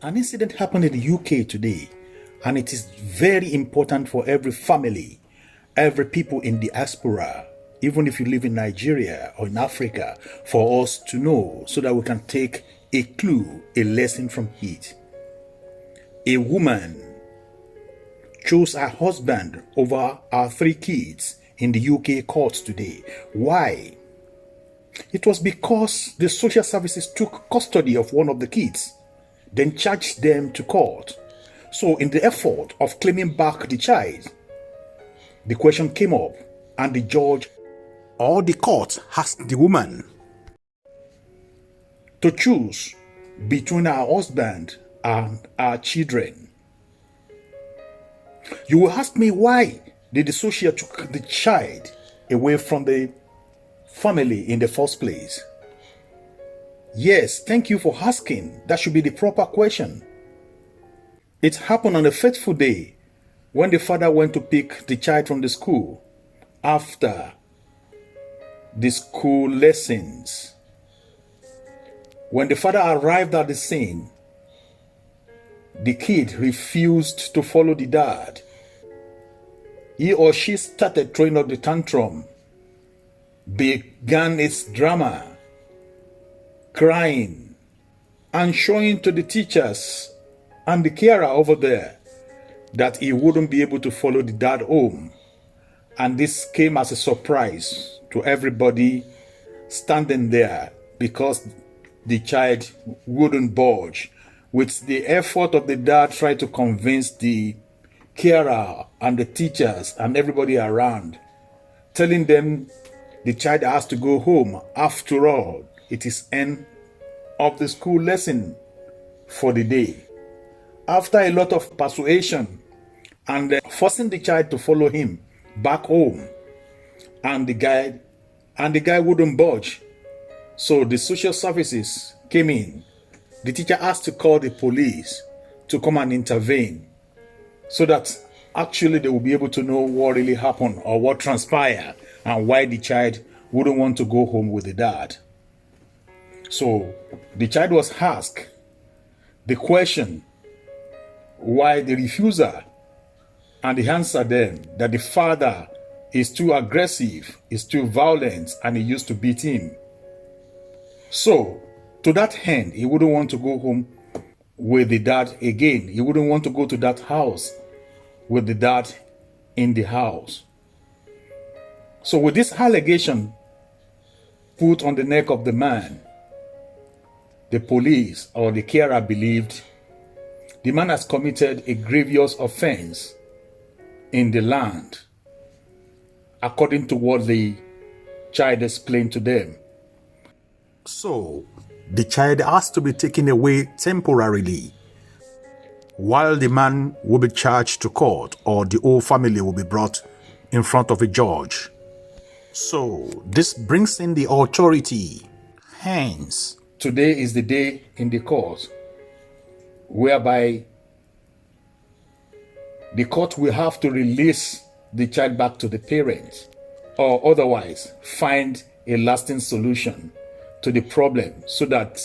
An incident happened in the UK today, and it is very important for every family, every people in diaspora, even if you live in Nigeria or in Africa, for us to know so that we can take a clue, a lesson from it. A woman chose her husband over her 3 kids in the UK courts today. Why? It was because the social services took custody of one of the kids, then charged them to court. So in the effort of claiming back the child, the question came up and the judge or the court asked the woman to choose between her husband and her children. You will ask me, why did the social took the child away from the family in the first place? Yes, thank you for asking. That should be the proper question. It happened on a fateful day when the father went to pick the child from the school after the school lessons. When the father arrived at the scene, the kid refused to follow the dad. He or she started throwing up the tantrum, began its drama, crying, and showing to the teachers and the carer over there that he wouldn't be able to follow the dad home. And this came as a surprise to everybody standing there because the child wouldn't budge. With the effort of the dad trying to convince the carer and the teachers and everybody around, telling them the child has to go home. After all, it is end of the school lesson for the day. After a lot of persuasion and forcing the child to follow him back home, and the guy wouldn't budge. So the social services came in. The teacher asked to call the police to come and intervene so that actually they will be able to know what really happened or what transpired and why the child wouldn't want to go home with the dad. So the child was asked the question, why the refusal, and he answered them that the father is too aggressive, is too violent, and he used to beat him. So to that end, he wouldn't want to go home with the dad again. He wouldn't want to go to that house with the dad in the house. So with this allegation put on the neck of the man, the police or the carer believed the man has committed a grievous offense in the land, according to what the child explained to them. So the child has to be taken away temporarily while the man will be charged to court, or the whole family will be brought in front of a judge. So this brings in the authority. Hence, today is the day in the court whereby the court will have to release the child back to the parents, or otherwise find a lasting solution to the problem so that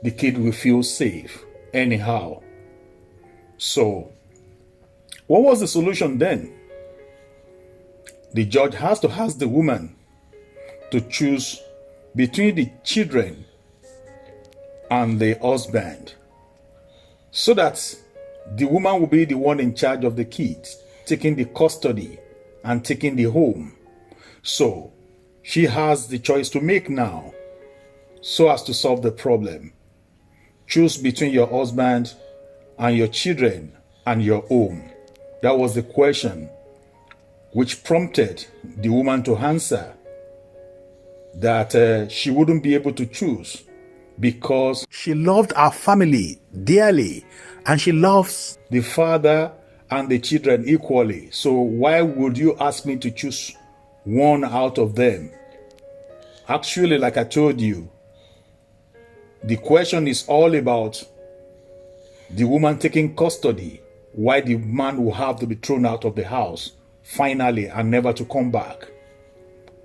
the kid will feel safe anyhow. So what was the solution then? The judge has to ask the woman to choose between the children and the husband, so that the woman will be the one in charge of the kids, taking the custody and taking the home. So she has the choice to make now so as to solve the problem. Choose between your husband and your children and your home. That was the question which prompted the woman to answer that she wouldn't be able to choose because she loved her family dearly and she loves the father and the children equally. So why would you ask me to choose one out of them? Actually, like I told you, the question is all about the woman taking custody, why the man will have to be thrown out of the house finally and never to come back,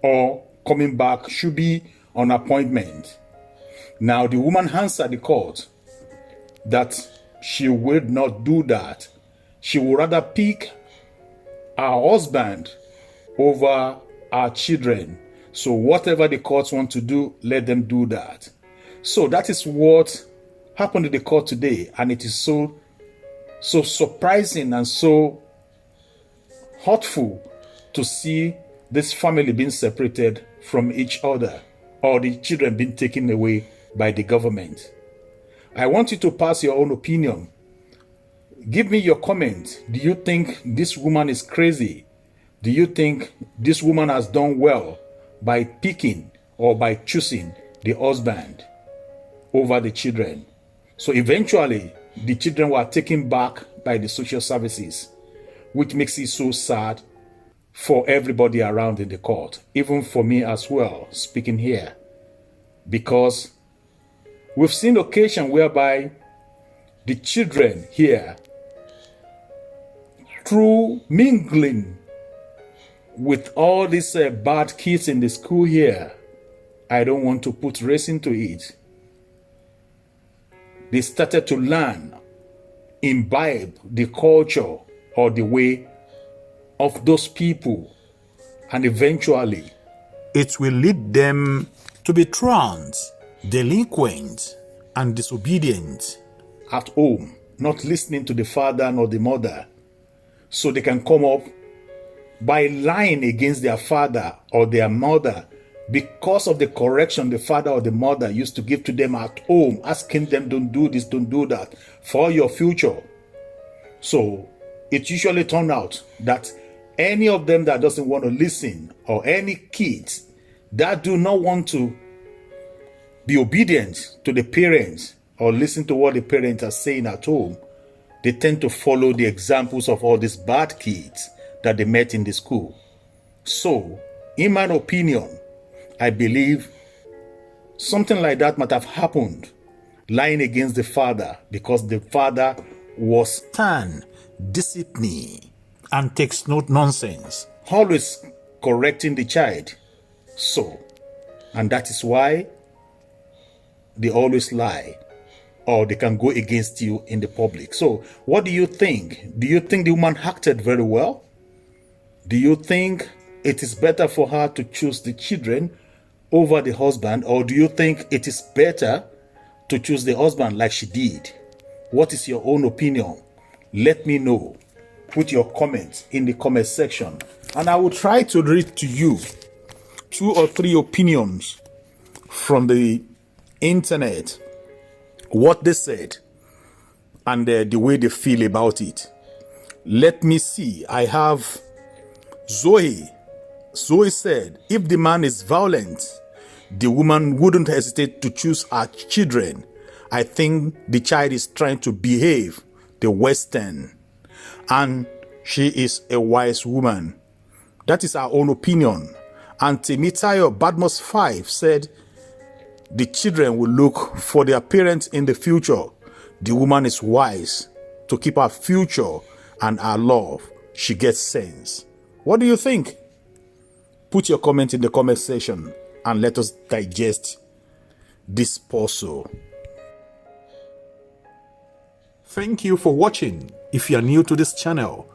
or coming back should be on appointment. Now the woman answered the court that she will not do that. She would rather pick her husband over our children. So whatever the courts want to do, let them do that. So that is what happened in the court today, and it is so surprising and so hurtful to see this family being separated from each other, or the children being taken away by the government. I want you to pass your own opinion. Give me your comment. Do you think this woman is crazy? Do you think this woman has done well by picking or by choosing the husband over the children? So eventually, the children were taken back by the social services, which makes it so sad for everybody around in the court, even for me as well, speaking here. Because we've seen occasion whereby the children here, through mingling with all these bad kids in the school here, I don't want to put race into it. They started to learn, imbibe the culture or the way of those people, and eventually it will lead them to be trans, delinquent, and disobedient at home, not listening to the father nor the mother. So they can come up by lying against their father or their mother because of the correction the father or the mother used to give to them at home, asking them, don't do this, don't do that, for your future. So it usually turns out that any of them that doesn't want to listen, or any kids that do not want to be obedient to the parents or listen to what the parents are saying at home, they tend to follow the examples of all these bad kids that they met in the school. So, in my opinion, I believe something like that might have happened, lying against the father, because the father was stern, disciplined, and takes no nonsense, always correcting the child. So, and that is why they always lie, or they can go against you in the public. So, what do you think? Do you think the woman acted very well? Do you think it is better for her to choose the children over the husband, or do you think it is better to choose the husband like she did? What is your own opinion? Let me know. Put your comments in the comment section, and I will try to read to you 2 or 3 opinions from the internet, what they said, and the way they feel about it. Let me see. I have Zoe. Zoe said, if the man is violent, the woman wouldn't hesitate to choose her children. I think the child is trying to behave the Western, and she is a wise woman. That is our own opinion. And Temitayo Badmos 5 said, the children will look for their parents in the future. The woman is wise to keep her future and her love. She gets sense. What do you think? Put your comment in the comment section and let us digest this puzzle. Thank you for watching. If you are new to this channel,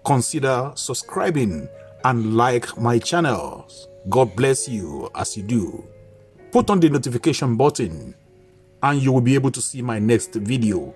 consider subscribing and like my channels. God bless you as you do. Put on the notification button and you will be able to see my next video